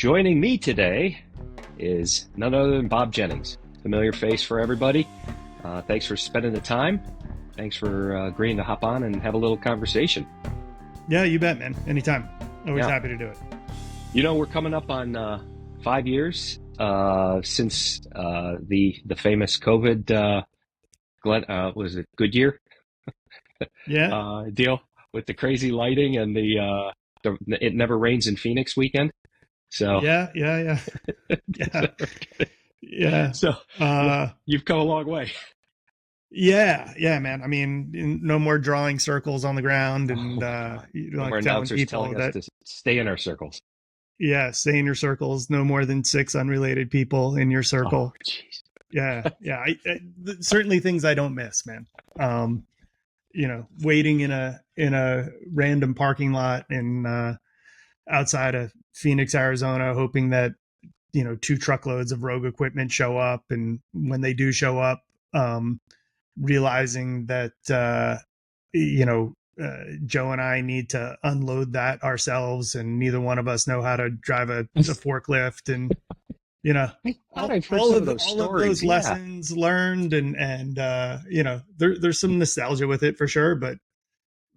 Joining me today is none other than Bob Jennings, familiar face for everybody. Thanks for spending the time. Thanks for agreeing to hop on and have a little conversation. Yeah, you bet, man. Anytime. Always Yeah. happy to do it. You know, we're coming up on 5 years since the famous COVID, was it Goodyear Yeah. deal with the crazy lighting and the It Never Rains in Phoenix weekend. So Yeah. Yeah. Yeah. so Uh, you've come a long way. yeah, man. I mean, no more drawing circles on the ground and, God. No more like telling announcers people telling us that, to stay in our circles. yeah, stay in your circles, no more than 6 unrelated people in your Oh, circle. jeez. Yeah. Certainly things I don't miss, man. Waiting in a random parking lot in, outside of Phoenix, Arizona, hoping that 2 truckloads of Rogue equipment show up, and when they do show up, realizing that Joe and I need to unload that ourselves, and neither one of us know how to drive a forklift, and I thought I've heard all some of of those all of stories. those Yeah. lessons learned, and there's some nostalgia with it for sure, but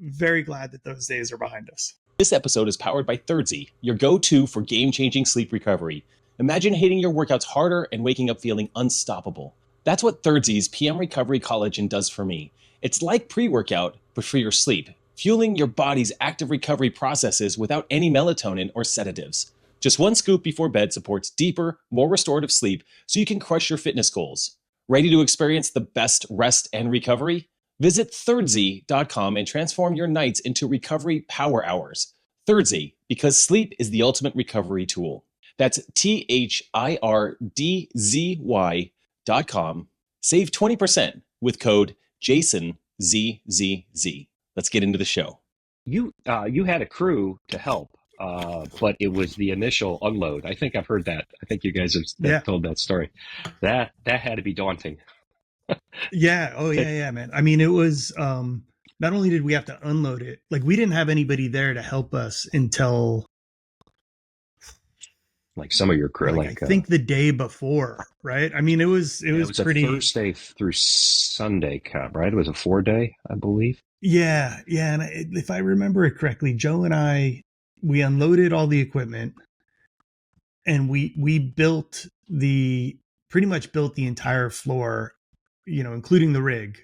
very glad that those days are behind us. This episode is powered by Thirdzy, your go-to for game-changing sleep recovery. Imagine hitting your workouts harder and waking up feeling unstoppable. That's what Thirdzy's PM Recovery Collagen does for me. It's like pre-workout, but for your sleep, fueling your body's active recovery processes without any melatonin or sedatives. Just 1 scoop before bed supports deeper, more restorative sleep so you can crush your fitness goals. Ready to experience the best rest and recovery? Visit Thirdzy.com and transform your nights into recovery power hours. Thirdzy, because sleep is the ultimate recovery tool. That's THIRDZY.com. Save 20% with code JASONZZZ. Let's get into the show. You had a crew to help, but it was the initial unload. I think I've heard that. I think you guys have told that story. That had to be daunting. Yeah. Oh, yeah, man. I mean, it was, not only did we have to unload it, like we didn't have anybody there to help us until Like some of your crew, I think the day before, right? I mean, it was pretty a Thursday through Sunday camp, right? It was a 4-day, I believe. Yeah. And if I remember it correctly, Joe and we unloaded all the equipment, and we pretty much built the entire floor, including the rig,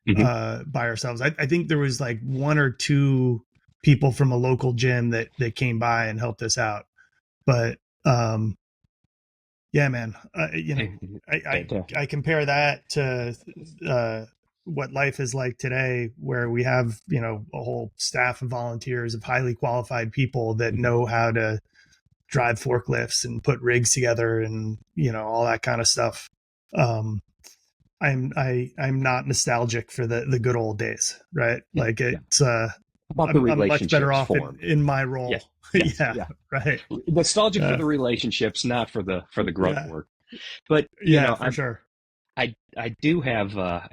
by ourselves. I think there was like 1 or 2 people from a local gym that came by and helped us out. But, yeah, man, I compare that to, what life is like today, where we have, a whole staff of volunteers, of highly qualified people that know how to drive forklifts and put rigs together and, all that kind of stuff. I'm not nostalgic for the good old days, right? Yeah, like it's, about the I'm much better off formed. in my role. Yeah. Right. Nostalgic for the relationships, not for the grunt work. But for sure. I do have I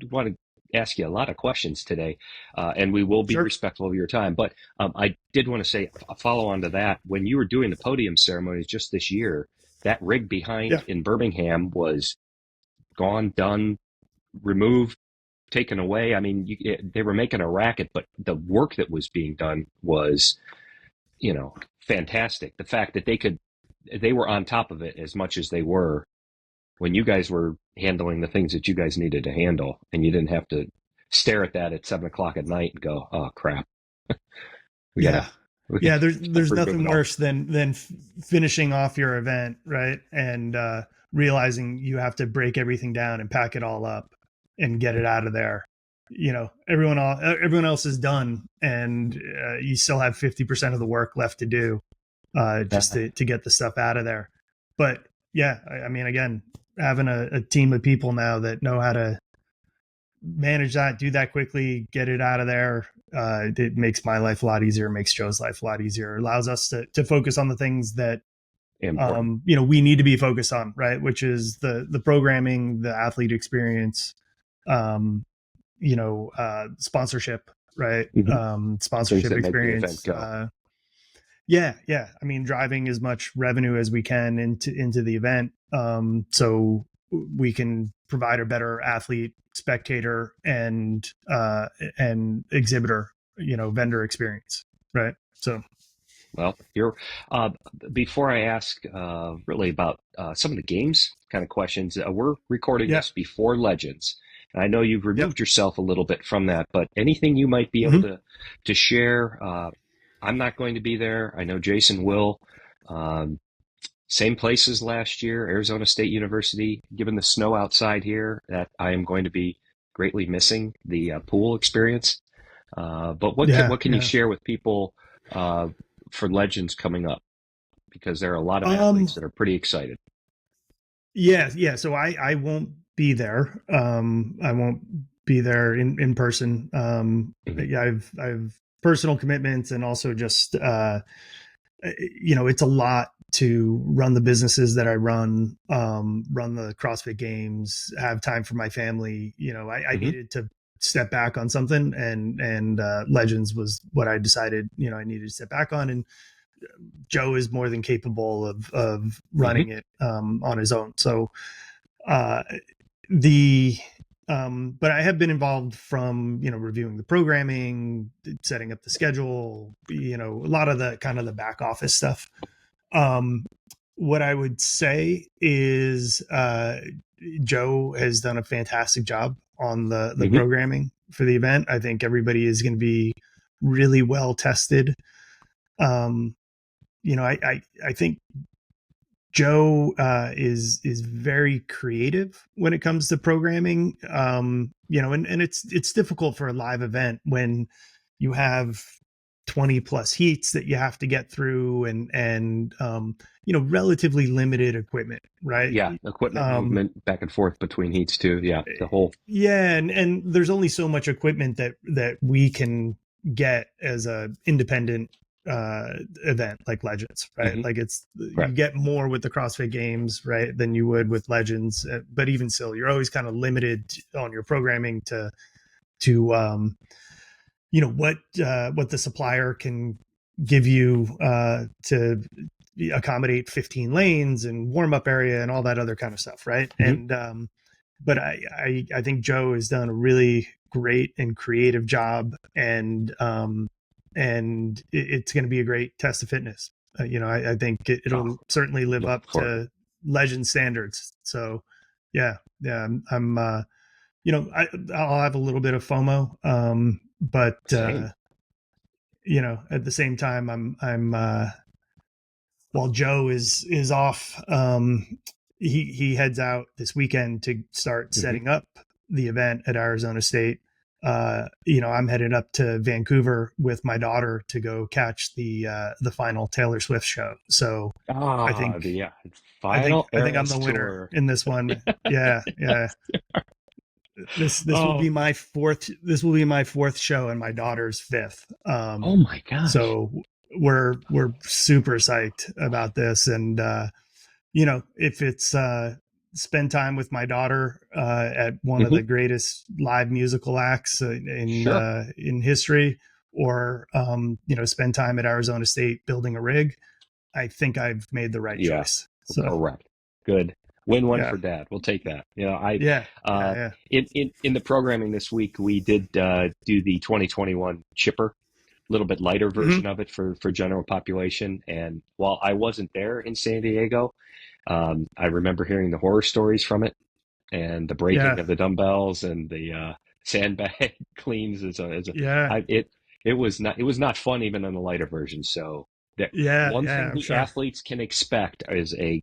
want to ask you a lot of questions today, and we will be respectful of your time. But I did want to say a follow on to that. When you were doing the podium ceremonies just this year, that rig behind in Birmingham was gone, done, removed, taken away. I mean, they were making a racket, but the work that was being done was, fantastic. The fact that they were on top of it as much as they were when you guys were handling the things that you guys needed to handle, and you didn't have to stare at that at 7:00 at night and go, "Oh crap." There's nothing worse than finishing off your event, right? And realizing you have to break everything down and pack it all up and get it out of there. Everyone else is done, and you still have 50% of the work left to do, just to get the stuff out of there. But yeah, I mean, again, having a team of people now that know how to manage that, do that quickly, get it out of there. It makes my life a lot easier, makes Joe's life a lot easier, allows us to focus on the things that, we need to be focused on, right? Which is the programming, the athlete experience, sponsorship, right? Sponsorship experience. Yeah. I mean, driving as much revenue as we can into the event, so we can provide a better athlete, spectator, and exhibitor, vendor experience, right? So Well, you're uh, before I ask really about some of the games kind of questions, we're recording yeah, this before Legends. And I know you've yep. removed yourself a little bit from that, but anything you might be able Hmm. to share? I'm not going to be there. I know Jason will. Um, Same place as last year, Arizona State University. Given the snow outside here, that I am going to be greatly missing the pool experience. But Yeah, what can you yeah. share with people uh, for Legends coming up? Because there are a lot of Um, athletes that are pretty excited. yeah. So I won't be there. I won't be there in person. Hmm. Yeah, I've personal commitments, and also just it's a lot to run the businesses that I run, run the CrossFit games, have time for my family. I Hmm. needed to step back on something, and Legends was what I decided, I needed to step back on. And Joe is more than capable of Hmm. running it, on his own. So, uh, the but I have been involved from, reviewing the programming, setting up the schedule, a lot of the kind of the back office stuff. um what I would say is, Joe has done a fantastic job on the Hmm. programming for the event. I think everybody is going to be really well tested. um I think Joe, is very creative when it comes to programming. And it's difficult for a live event when you have 20 plus heats that you have to get through, and relatively limited equipment, right? Yeah, equipment Um, movement back and forth between heats too. Yeah, the whole. yeah, and there's only so much equipment that we can get as a independent event like Legends, right? Hmm. Like, it's, you Correct. get more with the CrossFit games, right, than you would with Legends. But even still, you're always kind of limited on your programming to what the supplier can give you, to accommodate 15 lanes and warm up area and all that other kind of stuff, right? Hmm. And but I think Joe has done a really great and creative job, and it's going to be a great test of fitness. I think Oh, it'll certainly live looking up forward to it. to legend standards. So, yeah, I'm I'll have a little bit of FOMO, but Same. at the same time, I'm while Joe is off, he heads out this weekend to start Hmm. setting up the event at Arizona State. I'm headed up to Vancouver with my daughter to go catch the final Taylor Swift show. So I Ah, think the I think final I think I'm Eras the winner tour. in this one. Yeah, yeah. This will Oh, be my fourth. This will be my fourth show, and my daughter's fifth. oh my gosh. So we're super psyched about this. And if it's spend time with my daughter at one of Hmm. the greatest live musical acts Sure. in history, or spend time at Arizona State building a rig, I think I've made the right Yeah. choice. So Correct. Good. Win one yeah, for dad. We'll take that. I yeah, yeah, uh yeah. in the programming this week we did do the 2021 chipper, a little bit lighter Hmm. version of it for general population. And while I wasn't there in San Diego, I remember hearing the horror stories from it and the breaking Yeah, of the dumbbells and the sandbag cleans yeah, it was not fun even in the lighter version. So that one yeah. thing I'm the sure. athletes can expect is a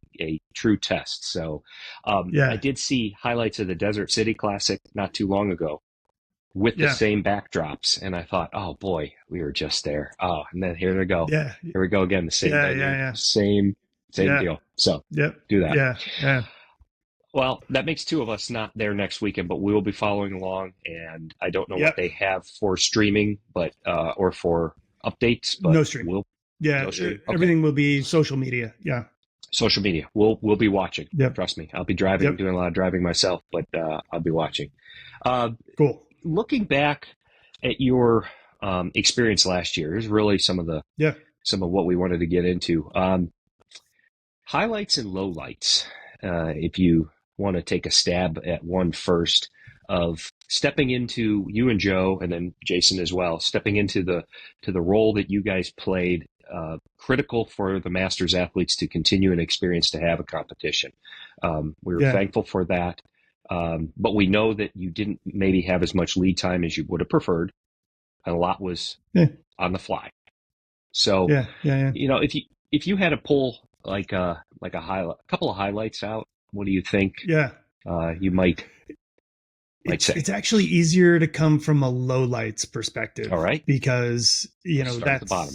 true test. So I Yeah, did see highlights of the Desert City Classic not too long ago with the yeah, same backdrops, and I thought, oh boy, we were just there. Oh, and then here they go. yeah, Here we go again. The same yeah, venue, yeah, same yeah. deal. So Yep. do that. Yeah. Yeah. Well, that makes two of us not there next weekend, but we will be following along. And I don't know what Yep. they have for streaming, but or for updates, but No streaming. we'll Yeah. no streaming. Okay, Everything will be social media. Yeah. social media. We'll be watching. Yep. Trust me, I'll be driving, Yep. doing a lot of driving myself, but I'll be watching. Uh, Cool. Looking back at your experience last year, here's really some of Yeah. some of what we wanted to get into. Highlights and lowlights. If you want to take a stab at one first, of stepping into, you and Joe, and then Jason as well, stepping into the role that you guys played, critical for the Masters athletes to continue an experience to have a competition. We were thankful for that, but we know that you didn't maybe have as much lead time as you would have preferred, and a lot was on the fly. So, if you had to pull like a couple of highlights out, what do you think? You might say. It's actually easier to come from a lowlights perspective. All right. Because, that's at the bottom.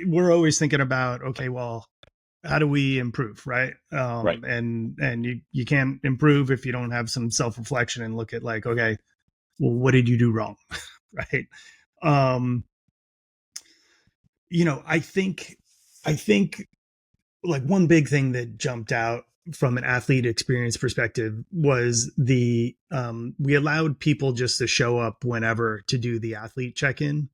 We're always thinking about, okay, well, how do we improve? Right. Right. And you can't improve if you don't have some self-reflection and look at like, okay, well, what did you do wrong? Right. I think like one big thing that jumped out from an athlete experience perspective was we allowed people just to show up whenever to do the athlete check-in.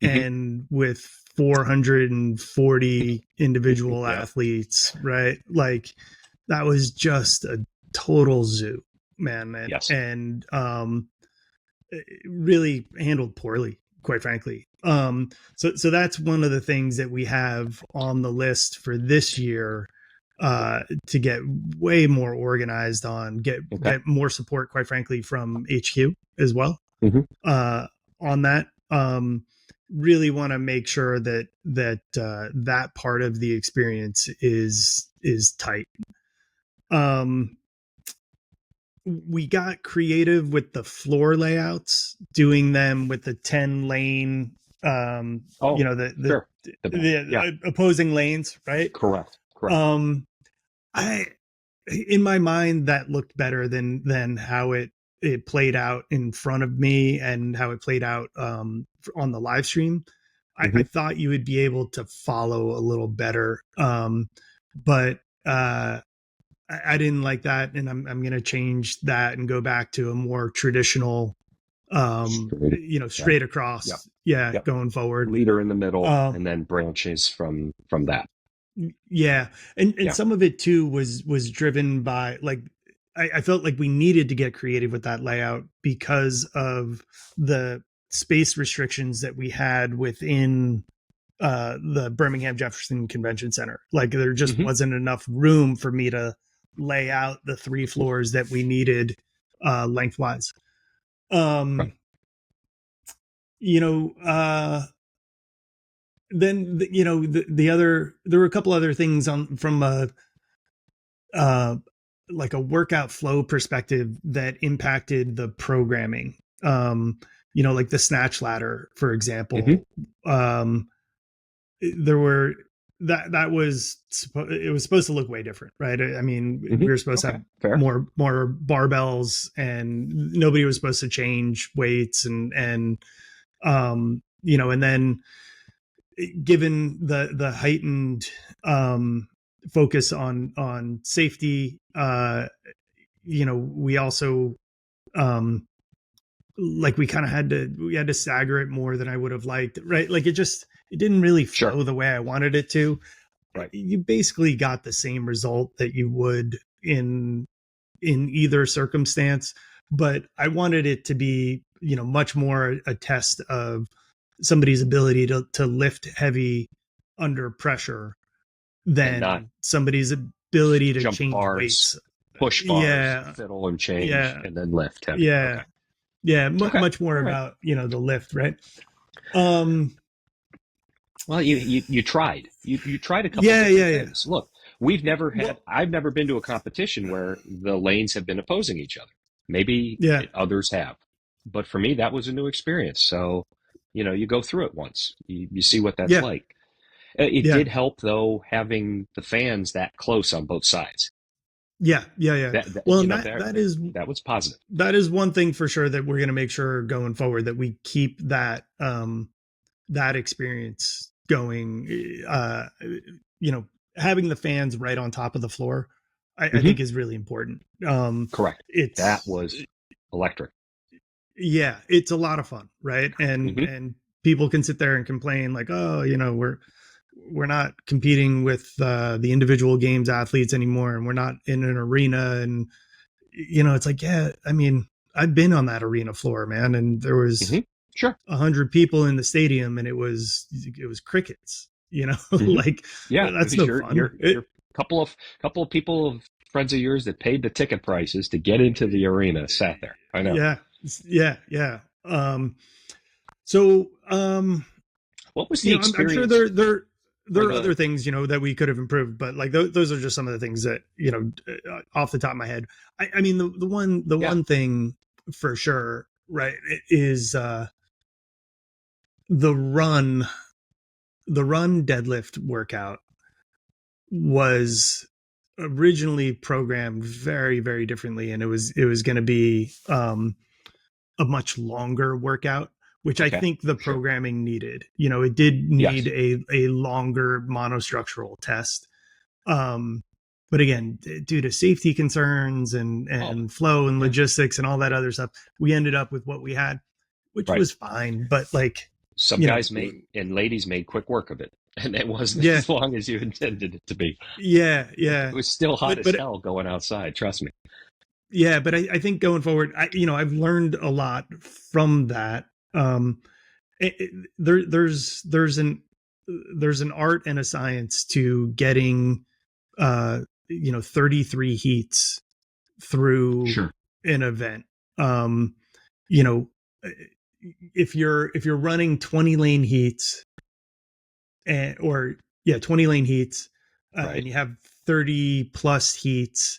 Mm-hmm. And with 440 individual athletes, right? Like that was just a total zoo, man. And really handled poorly, quite frankly. So that's one of the things that we have on the list for this year, to get way more organized on, get more support, quite frankly, from HQ as well. Mm-hmm. On that, really want to make sure that that part of the experience is tight. We got creative with the floor layouts, doing them with the 10 lane, the opposing lanes, right? Correct. In my mind, that looked better than how it played out in front of me and how it played out on the live stream. Mm-hmm. I thought you would be able to follow a little better, but I didn't like that, and I'm going to change that and go back to a more traditional, straight across, going forward. Leader in the middle, and then branches from that. Yeah, and some of it too was driven by like I felt like we needed to get creative with that layout because of the space restrictions that we had within the Birmingham Jefferson Convention Center. Like there just wasn't enough room for me to lay out the 3 floors that we needed lengthwise. Then there were a couple other things from a like a workout flow perspective that impacted the programming. Like the snatch ladder, for example. Mm-hmm. There were it was supposed to look way different, right? I mean, we were supposed to have more barbells, and nobody was supposed to change weights, and then given the heightened focus on safety, we also like we kind of had to stagger it more than I would have liked, right? Like it didn't really flow the way I wanted it to. Right. You basically got the same result that you would in either circumstance, but I wanted it to be, much more a test of somebody's ability to lift heavy under pressure than somebody's ability to change bars, weights, push bars, fiddle and change, and then lift heavy. Much more about the lift, right? Well, you tried. You tried a couple of things. Look, I've never been to a competition where the lanes have been opposing each other. Maybe others have, but for me that was a new experience. So, you go through it once, you see what that's like. It did help though having the fans that close on both sides. That was positive. That is one thing for sure that we're going to make sure going forward that we keep that that experience going. Having the fans right on top of the floor, I think is really important. Correct. That was electric. Yeah, it's a lot of fun, right? And people can sit there and complain like, oh, we're not competing with the individual games athletes anymore, and we're not in an arena. And it's like, yeah, I mean, I've been on that arena floor, man, and there was sure 100 people in the stadium, and it was crickets. Like that's no fun. You're couple of people, friends of yours that paid the ticket prices to get into the arena sat there. I know. Yeah. So, what was the experience? I'm sure there are other things, that we could have improved, but like those are just some of the things that, off the top of my head. I mean, the one thing for sure, right, is the run deadlift workout was originally programmed very, very differently, and it was going to be a much longer workout, which I think the programming needed. It did need a longer monostructural test. But again, due to safety concerns and flow and logistics and all that other stuff, we ended up with what we had, which was fine. But like some guys and ladies made quick work of it, and it wasn't as long as you intended it to be. Yeah. It was still hot as hell going outside. Trust me. Yeah, but I think going forward, I've learned a lot from that. There's an art and a science to getting 33 heats through an event. If you're running 20 lane heats, 20 lane heats, and you have 30 plus heats,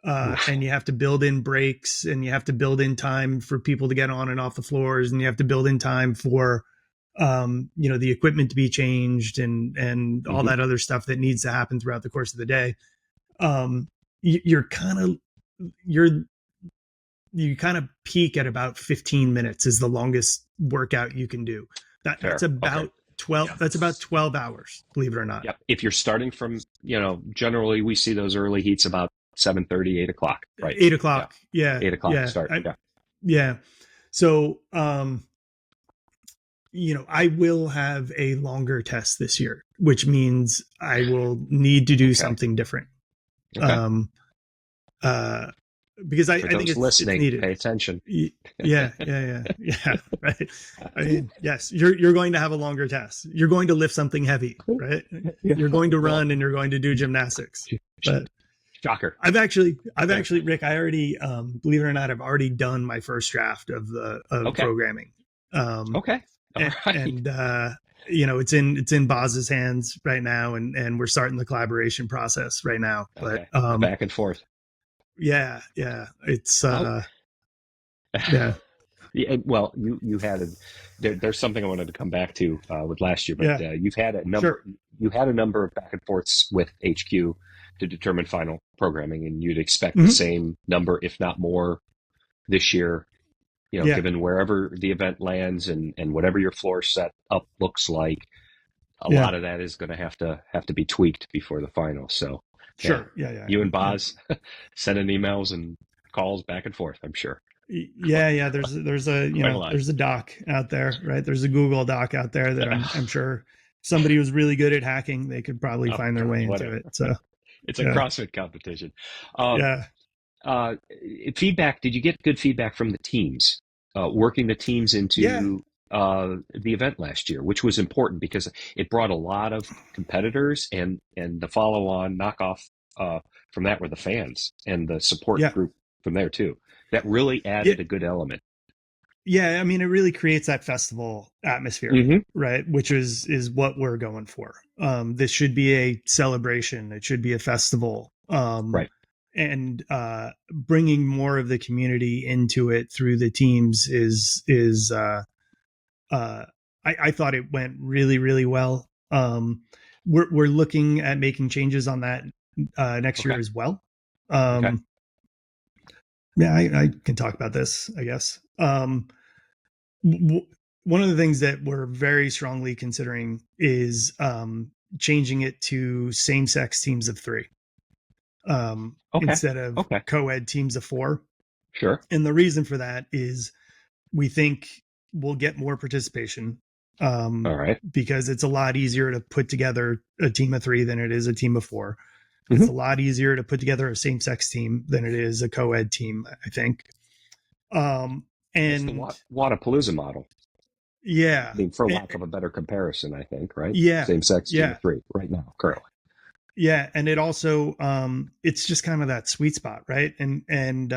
and you have to build in breaks, and you have to build in time for people to get on and off the floors, and you have to build in time for the equipment to be changed and all that other stuff that needs to happen throughout the course of the day. You kind of peak at about 15 minutes is the longest workout you can do. That's about 12. That's about 12 hours, believe it or not. Yep. If you're starting from, generally we see those early heats about 7:30, 8 o'clock, right? 8 o'clock. Yeah. 8 o'clock start. Yeah. So, I will have a longer test this year, which means I will need to do something different. Because I think it's listening. It's needed. Pay attention. Yeah. Right. I mean, yes, you're going to have a longer test. You're going to lift something heavy, right? You're going to run and you're going to do gymnastics. But shocker. I've actually, Rick, I already, believe it or not, I've already done my first draft of programming. All right. And it's in Boz's hands right now, and we're starting the collaboration process right now. But back and forth. Yeah. It's yeah. Well, you had there's something I wanted to come back to with last year, but you've had a number. Sure. You had a number of back and forths with HQ to determine final programming, and you'd expect the same number, if not more, this year. Given wherever the event lands and whatever your floor set up looks like, a lot of that is going to have to be tweaked before the final. So sure, you and Boz sending emails and calls back and forth, I'm sure. Yeah. There's a doc out there, right? There's a Google doc out there that I'm sure somebody who's really good at hacking, they could probably find their way into it. So it's a CrossFit competition. Feedback. Did you get good feedback from the teams? Working the teams into the event last year, which was important because it brought a lot of competitors, and the follow-on knockoff from that were the fans and the support group from there too. That really added a good element. Yeah, I mean, it really creates that festival atmosphere, right? Which is what we're going for. This should be a celebration. It should be a festival. Right. And bringing more of the community into it through the teams is I thought it went really, really well. We're looking at making changes on that next year as well. Yeah, I can talk about this, I guess. One of the things that we're very strongly considering is changing it to same-sex teams of 3. Instead of co-ed teams of 4. Sure. And the reason for that is we think we'll get more participation. All right. because it's a lot easier to put together a team of 3 than it is a team of 4. It's Mm-hmm. a lot easier to put together a same-sex team than it is a co-ed team, I think. It's the And Wadapalooza model. yeah, I mean, for lack of a better comparison, I think, right? yeah, Same sex team yeah, of 3 right now, currently. yeah. And it also, it's just kind of that sweet spot, right? And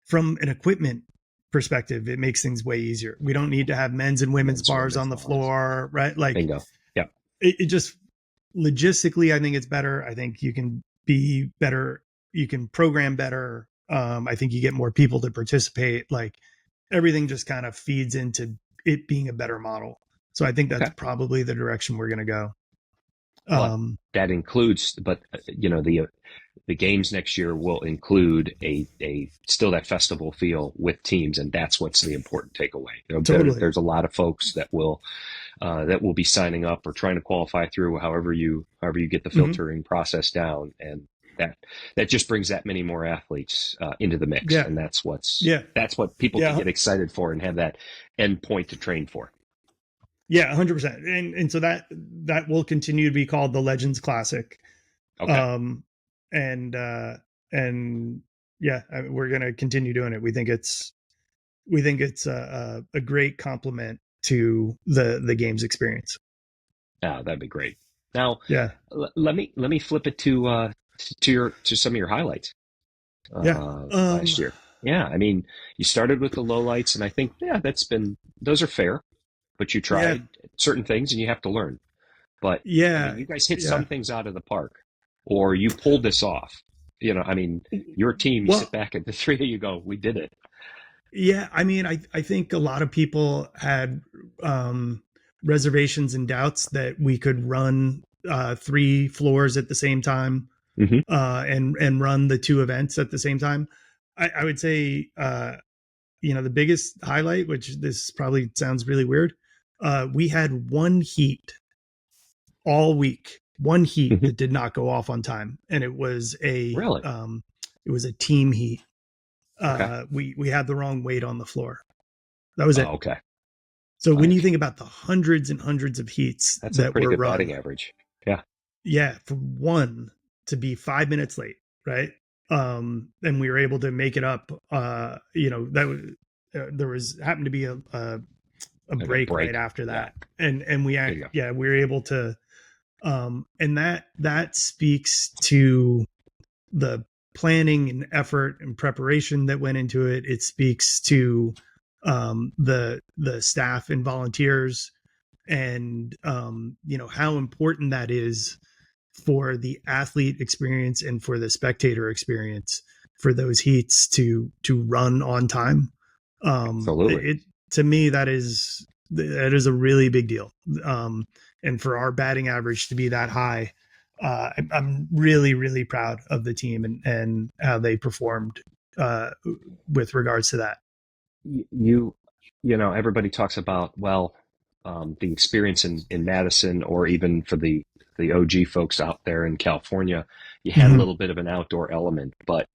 from an equipment perspective, it makes things way easier. We don't need to have men's and women's Men's, bars women's on the bars. floor, right? Like Bingo. Yeah. it just logistically, I think it's better. I think you can be better. You can program better. I think you get more people to participate. Like everything just kind of feeds into it being a better model. So I think that's Okay. probably the direction we're going to go. But that includes, the games next year will include a still that festival feel with teams, and that's what's the important takeaway. Totally. There's a lot of folks that will be signing up or trying to qualify through however you get the filtering process down, and that just brings that many more athletes into the mix, Yeah. and that's what people Yeah. can get excited for and have that end point to train for. Yeah, 100%. And so that will continue to be called the Legends Classic. Okay. And yeah, we're going to continue doing it. We think it's a great complement to the games experience. Yeah, that'd be great. Now, Yeah. let me flip it to some of your highlights Yeah. last year. Yeah, I mean, you started with the lowlights, and I think those are fair, but you tried certain things and you have to learn. But I mean, you guys hit some things out of the park, or you pulled this off. I mean, your team, you sit back and the 3 of you go, we did it. Yeah, I mean, I think a lot of people had reservations and doubts that we could run 3 floors at the same time, and run the 2 events at the same time. I would say, the biggest highlight, which this probably sounds really weird, we had one heat all week, that did not go off on time, and it was a team heat. Okay. We had the wrong weight on the floor. That was it. Okay. So when you think about the hundreds and hundreds of heats that's a that pretty were good run, batting average. Yeah. Yeah, for one to be 5 minutes late, right? And we were able to make it up. That was there happened to be a break right after that, and we were able to, and that speaks to the planning and effort and preparation that went into it. It speaks to the staff and volunteers, and how important that is for the athlete experience and for the spectator experience for those heats to run on time. Absolutely. To me, that is a really big deal. And for our batting average to be that high, I'm really, really proud of the team and how they performed with regards to that. Everybody talks about, the experience in Madison, or even for the OG folks out there in California, you had a little bit of an outdoor element, but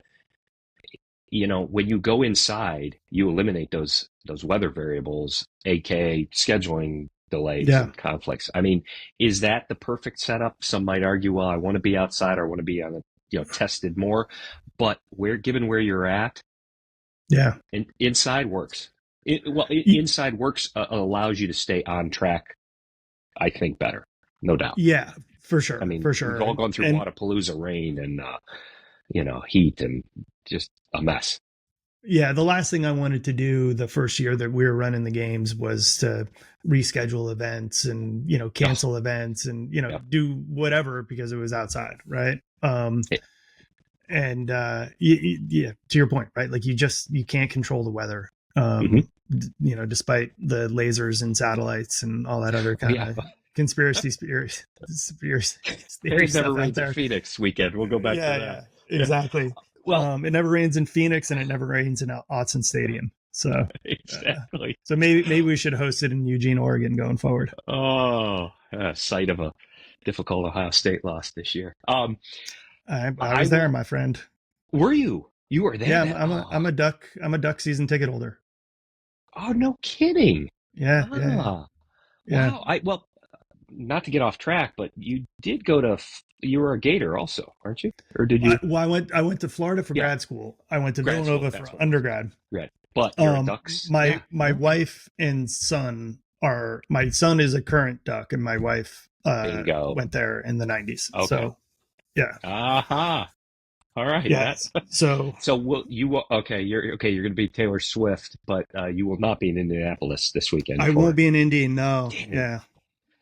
when you go inside, you eliminate those weather variables, aka scheduling delays and conflicts. I mean, is that the perfect setup? Some might argue, well, I want to be outside, or I want to be on tested more, but given where you're at, and inside works. Inside works allows you to stay on track, I think, better, no doubt. Yeah, for sure. I mean, for sure. We've all gone through Wadapalooza rain and heat and just a mess. Yeah, the last thing I wanted to do the first year that we were running the games was to reschedule events and cancel events and do whatever because it was outside, right? And to your point, right? Like you can't control the weather. Despite the lasers and satellites and all that other kind of conspiracy theories. It never rains in Phoenix weekend. We'll go back to that. Yeah, exactly. Well, it never rains in Phoenix, and it never rains in Autzen Stadium. So exactly. So maybe we should host it in Eugene, Oregon, going forward. Oh, site of a difficult Ohio State loss this year. I was there, my friend. Were you? You were there. Yeah, I'm a Duck season ticket holder. Oh, no kidding. Yeah. Yeah. Wow. Well, not to get off track, but you did go to, you were a Gator also, aren't you? Or did you? I went to Florida for Yeah, grad school. I went to grad school. Villanova That's for what it was. undergrad. Right. But you're a Ducks. Yeah. My No. wife and son are, my son is a current Duck, and my wife Bingo. went there in the 90s. Okay. So yeah. Aha. All right. Yeah. That. So So will you? Okay. You're okay. You're going to be Taylor Swift, but you will not be in Indianapolis this weekend I won't for. be in Indy. No. Damn it. Yeah.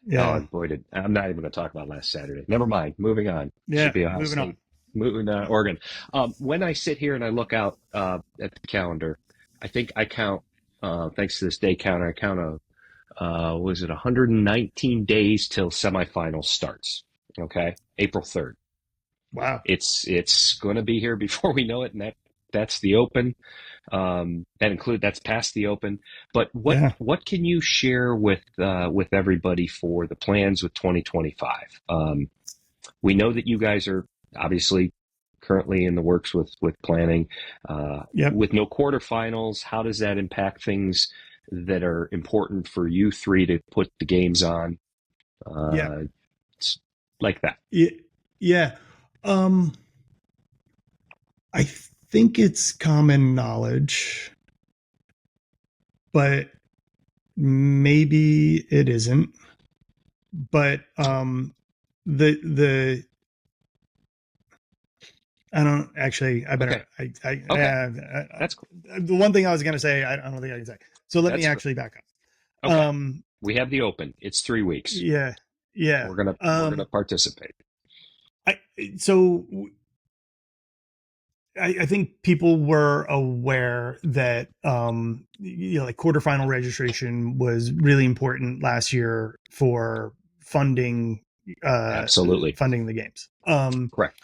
Oh, Yeah. boy, I'm not even going to talk about last Saturday. Never mind. Moving on. Should Yeah. be Ohio Moving on. State. Moving Oregon. When I sit here and I look out at the calendar, I think I count. Thanks to this day counter, I count was it 119 days till semifinals starts? Okay, April 3rd. Wow. It's going to be here before we know it, and that's the Open. That's past the Open. But what can you share with everybody for the plans with 2025? We know that you guys are obviously currently in the works with planning. With no quarterfinals, how does that impact things that are important for you three to put the games on? Like that. Yeah. I think it's common knowledge, but maybe it isn't. But the I don't actually. I better. Okay. That's cool. The one thing I was going to say, I don't think I can say. So let me actually back up. Okay. We have the Open. It's 3 weeks. Yeah. We're gonna participate. I think people were aware that like quarterfinal registration was really important last year for funding Absolutely funding the games. Correct.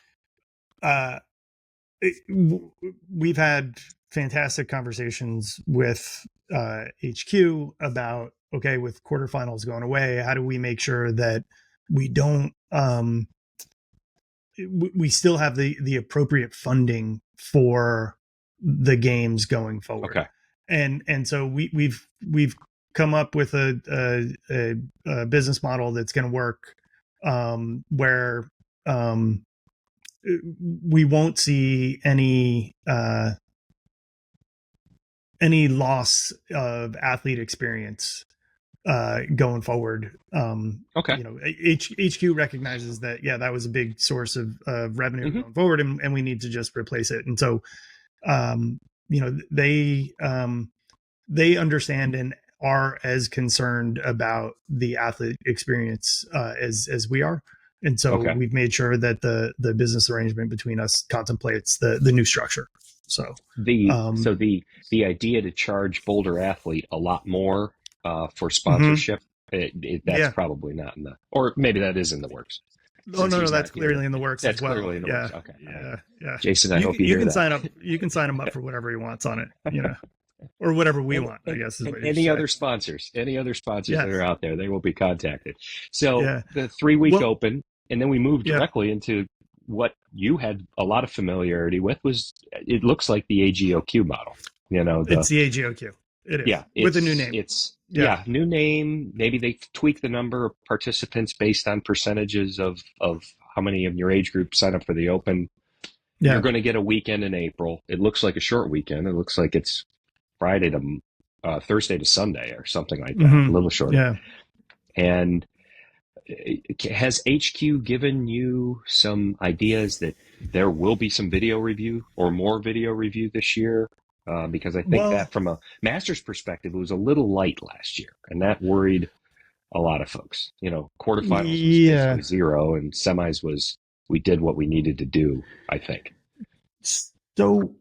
We've had fantastic conversations with HQ about, okay, with quarterfinals going away, how do we make sure that we don't we still have the appropriate funding for the games going forward. Okay. And so we've come up with a business model that's going to work where we won't see any loss of athlete experience going forward. Okay. You know, HQ recognizes that, yeah, that was a big source of revenue going forward, and we need to just replace it. And so, you know, they understand and are as concerned about the athlete experience as we are. And so we've made sure that the business arrangement between us contemplates the new structure. So the idea to charge Boulder Athlete a lot more for sponsorship, that's probably not in the, or maybe that is in the works. Oh no, that's clearly in the works as well. Clearly in the works. Okay. Yeah. Jason, I hope you can that. sign up. You can sign him up for whatever he wants on it, you know, or whatever we want, I guess. Is what any other sponsors that are out there, they will be contacted. So the 3 week Open, and then we moved directly into what you had a lot of familiarity with, was it looks like the AGOQ model. You know, it's the AGOQ. It is. Yeah, with a new name. It's new name. Maybe they tweak the number of participants based on percentages of how many of your age group sign up for the Open. Yeah. You're going to get a weekend in April. It looks like a short weekend. It looks like it's Friday to Thursday to Sunday or something like that. A little shorter. Yeah. And has HQ given you some ideas that there will be some video review or more video review this year? Because I think that from a master's perspective, it was a little light last year, and that worried a lot of folks. You know, quarterfinals was basically 0, and semis was, we did what we needed to do, I think. So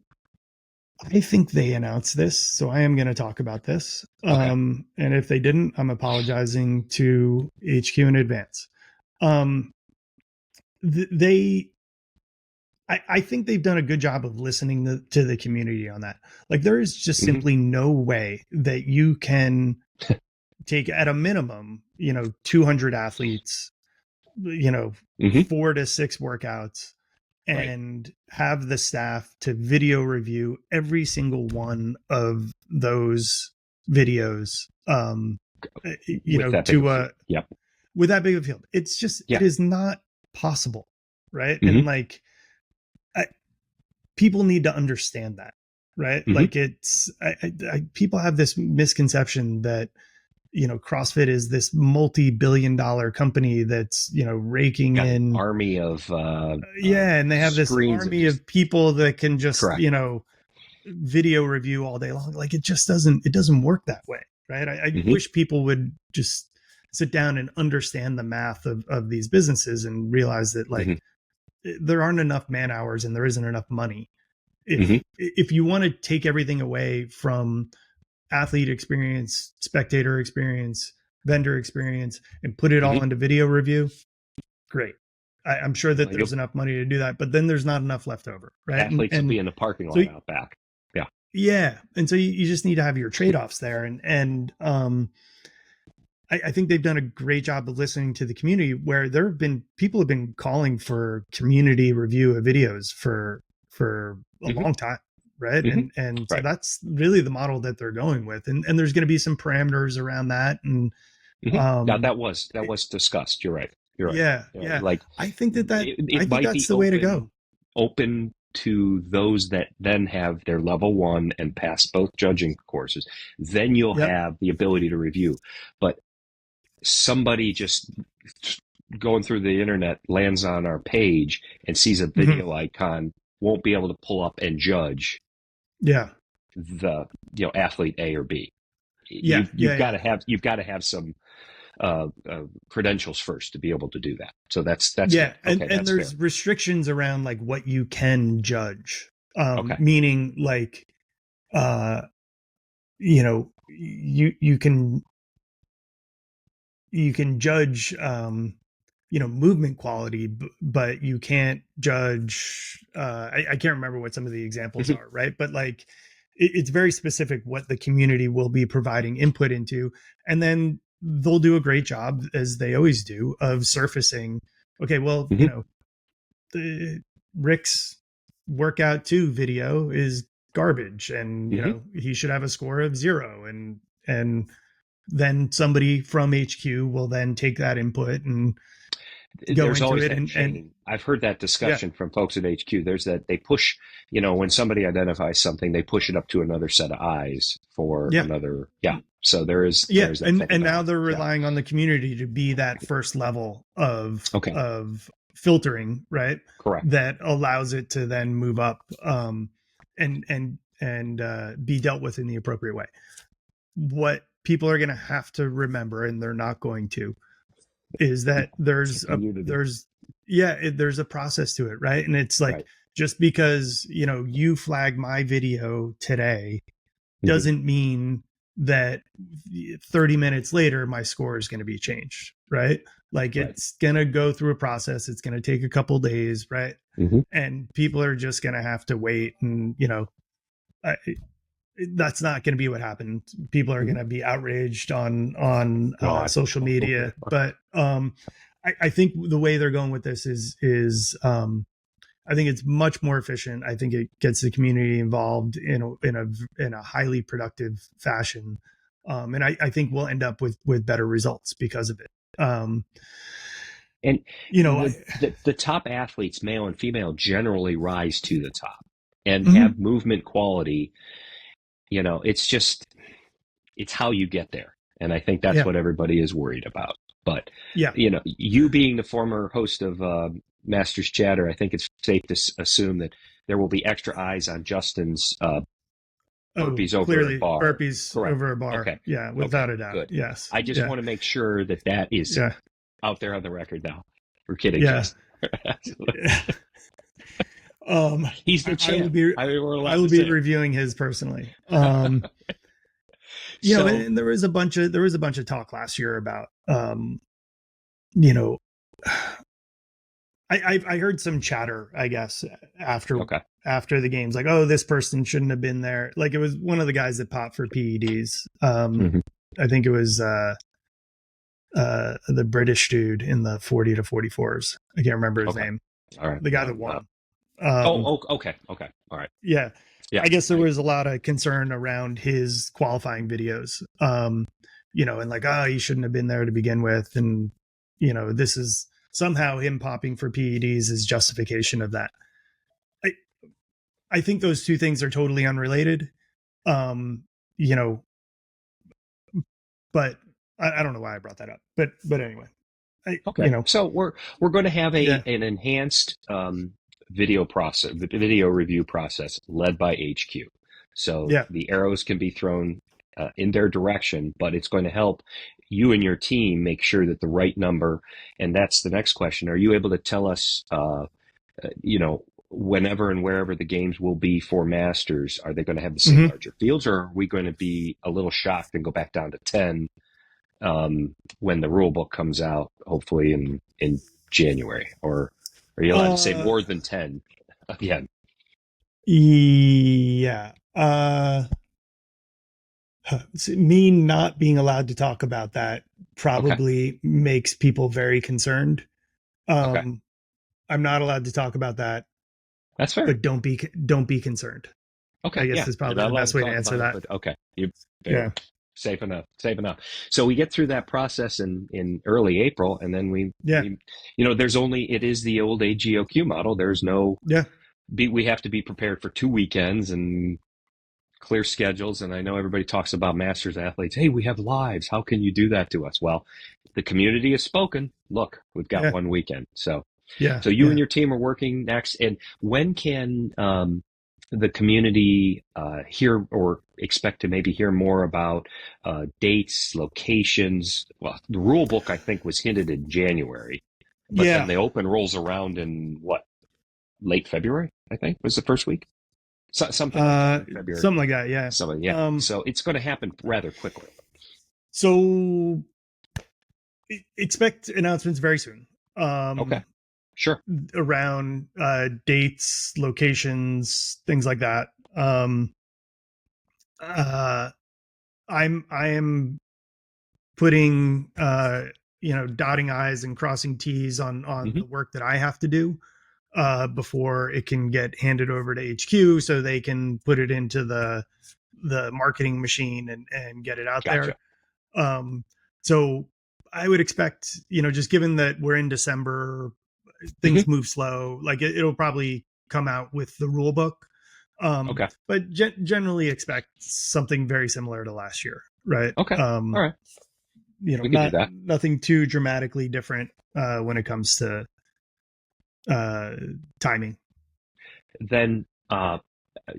I think they announced this, so I am going to talk about this. Okay. And if they didn't, I'm apologizing to HQ in advance. I think they've done a good job of listening to the community on that. Like, there is just simply no way that you can take, at a minimum, 200 athletes, 4 to 6 workouts, and have the staff to video review every single one of those videos with that big of a field. Yep. With that big of a field. It's just, it is not possible. Right. Mm-hmm. And like, people need to understand that. Right. Mm-hmm. Like people have this misconception that, CrossFit is this multi-billion-dollar company that's, raking got in an army of, and they have this army of people that can just, correct. Video review all day long. Like it doesn't work that way. Right. I wish people would just sit down and understand the math of these businesses and realize that like there aren't enough man hours and there isn't enough money. If you want to take everything away from athlete experience, spectator experience, vendor experience, and put it all into video review, great. I'm sure that there's enough money to do that, but then there's not enough left over, right? Athletes will be in the parking lot out back. Yeah. Yeah. And so you just need to have your trade-offs there. And I think they've done a great job of listening to the community, where people have been calling for community review of videos for a long time. Right. And so that's really the model that they're going with. And there's going to be some parameters around that. And that was discussed. You're right. Yeah. Like I think I think that's the way to go. Open to those that then have their level 1 and pass both judging courses. Then you'll have the ability to review. But somebody just going through the internet lands on our page and sees a video icon, won't be able to pull up and judge the athlete A or B. You've got to have some credentials first to be able to do that. So that's and there's fair. Restrictions around like what you can judge. Meaning like you can judge movement quality, but you can't judge I can't remember what some of the examples are, right? But like it's very specific what the community will be providing input into, and then they'll do a great job, as they always do, of surfacing, okay, well, the Rick's workout 2 video is garbage, and he should have a score of 0, and then somebody from HQ will then take that input and there's always that chain. I've heard that discussion from folks at HQ. There's that they push, when somebody identifies something, they push it up to another set of eyes for another. Yeah. So there is. And now they're relying on the community to be that first level of filtering, right? Correct. That allows it to then move up and be dealt with in the appropriate way. What people are going to have to remember, and they're not going to, is that there's a process to it, right? And it's like, just because you flag my video today doesn't mean that 30 minutes later my score is going to be changed, right? Like it's going to go through a process. It's going to take a couple days, right? And people are just going to have to wait, and that's not going to be what happened. People are going to be outraged on social media, but I think the way they're going with this is I think it's much more efficient. I think it gets the community involved in a highly productive fashion, and I think we'll end up with better results because of it. And the top athletes, male and female, generally rise to the top and have movement quality. It's how you get there. And I think that's what everybody is worried about. But, you being the former host of Masters Chatter, I think it's safe to assume that there will be extra eyes on Justin's burpees over a bar. Burpees over a bar. Okay. Yeah, without a doubt. Good. Yes. I just want to make sure that is out there on the record now. We're kidding, Justin. He's the champ. I will be reviewing his personally. And there was a bunch of talk last year about I heard some chatter, I guess, after the games, like, oh, this person shouldn't have been there. Like, it was one of the guys that popped for PEDs. I think it was the British dude in the 40 to 44s. I can't remember his name. All right. The guy that won. Okay. All right. Yeah. I guess there was a lot of concern around his qualifying videos. and like, oh, he shouldn't have been there to begin with. And, this is somehow him popping for PEDs is justification of that. I, I think those two things are totally unrelated. Um, you know, but I don't know why I brought that up, but anyway, Okay. So we're going to have yeah, an enhanced video review process led by HQ. So yeah. the arrows can be thrown in their direction, but it's going to help you and your team make sure that the right number. And that's the next question. Are you able to tell us, whenever and wherever the games will be for Masters, are they going to have the same Mm-hmm. larger fields, or are we going to be a little shocked and go back down to 10 when the rule book comes out, hopefully in January? Or are you allowed to say more than 10 again? Yeah. Me not being allowed to talk about that Okay. probably makes people very concerned. Okay. I'm not allowed to talk about that, That's fair. but don't be concerned. I Okay. guess Yeah. is You're probably not the allowed best to way to talk answer about it, that. but okay. You're Yeah. fair. Safe enough. Safe enough. So we get through that process in early April, and then Yeah. it is the old AGOQ model. There's no, Yeah. we have to be prepared for 2 weekends and clear schedules. And I know everybody talks about Masters athletes. Hey, we have lives. How can you do that to us? Well, the community has spoken. Look, we've got Yeah. 1 weekend. So Yeah. you and your team are working next. And when can the community hear or expect to maybe hear more about dates, locations? Well, the rule book, I think, was hinted in January, but then Yeah. the open rolls around in what, late February, I think, was the first week. Something like that in February. Something like that. Yeah. Something, yeah. So it's going to happen rather quickly. So expect announcements very soon. Okay. Sure. Around dates, locations, things like that. I am putting dotting I's and crossing T's on Mm-hmm. the work that I have to do before it can get handed over to HQ so they can put it into the marketing machine and get it out Gotcha. there. So I would expect, just given that we're in December, things Mm-hmm. move slow. Like it'll probably come out with the rule book. Okay. But generally expect something very similar to last year, right? Okay. All right. We could do that. Nothing too dramatically different when it comes to timing. Then,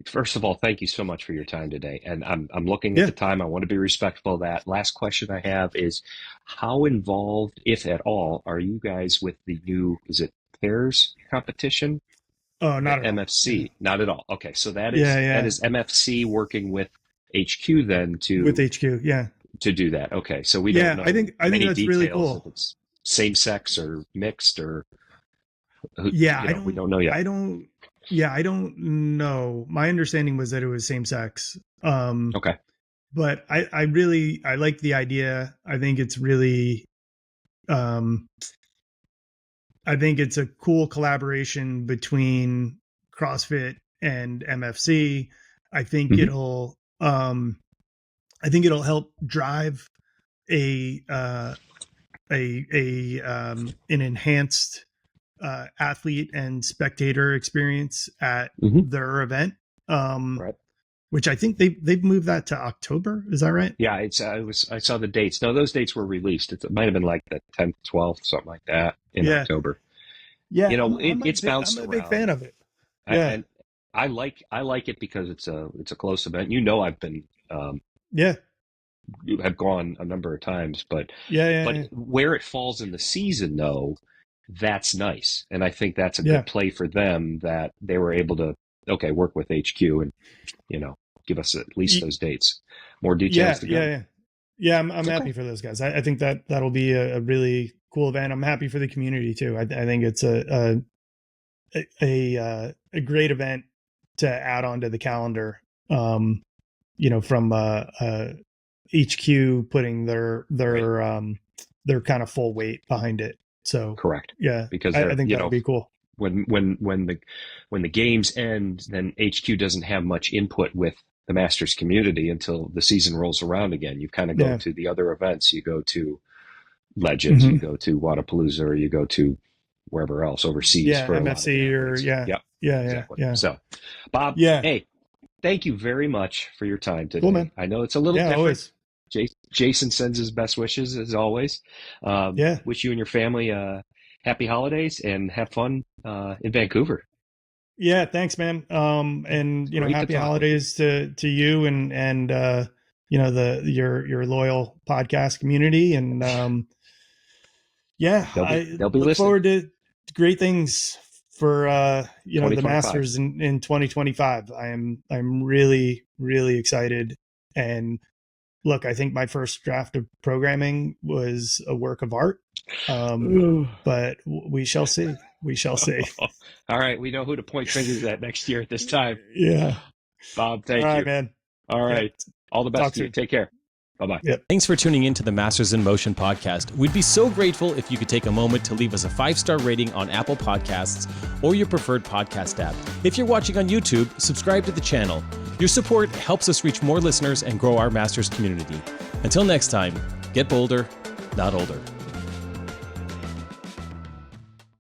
first of all, thank you so much for your time today. And I'm looking at the time. I want to be respectful of that. Last question I have is, how involved, if at all, are you guys with the new, is it pairs competition? Oh, not at MFC. all. Yeah. Not at all. Okay. So that Yeah. is MFC working with HQ then With HQ. Yeah. to do that. Okay. So we don't know I think many that's details really if cool. it's same sex or mixed or, Yeah. we don't know yet. I don't know. My understanding was that it was same sex. Okay. But I really, I like the idea. I think it's really, I think it's a cool collaboration between CrossFit and MFC. I think Mm-hmm. I think it'll help drive a an enhanced athlete and spectator experience at Mm-hmm. their event. Right. Which I think they've moved that to October. Is that right? Yeah, I saw the dates. No, those dates were released. It might have been like the 10th, 12th, something like that in October. Yeah, It's bounced I'm a around. big fan of it. Yeah, And I like it because it's a close event. I've been yeah, have gone a number of times, but yeah. where it falls in the season though, that's nice. And I think that's a Yeah. good play for them that they were able to work with HQ and give us at least those dates. More details to go. Yeah. I'm happy for those guys. I think that'll be a really cool event. I'm happy for the community too. I think it's a great event to add onto the calendar. From HQ putting their kind of full weight behind it. So correct. Yeah, because I think that'll be cool. When the games end, then HQ doesn't have much input with the Masters community until the season rolls around again. You kind of go to the other events. You go to Legends, you go to Wadapalooza, or you go to wherever else overseas for MFC or exactly. So, Bob, hey, thank you very much for your time today. Cool, man. I know it's a little different. Always. Jason sends his best wishes as always. Wish you and your family happy holidays and have fun in Vancouver. Yeah, thanks, man. And happy holidays to you and your loyal podcast community. And they'll be look listening. Forward to great things for the Masters in 2025. I'm really, really excited. And look, I think my first draft of programming was a work of art. But we shall see. We shall see. All right. We know who to point fingers at next year at this time. Yeah. Bob, thank you. All right, man. All right. All the best to you. Take care. Bye-bye. Yep. Thanks for tuning in to the Masters in Motion podcast. We'd be so grateful if you could take a moment to leave us a 5-star rating on Apple Podcasts or your preferred podcast app. If you're watching on YouTube, subscribe to the channel. Your support helps us reach more listeners and grow our Masters community. Until next time, get bolder, not older.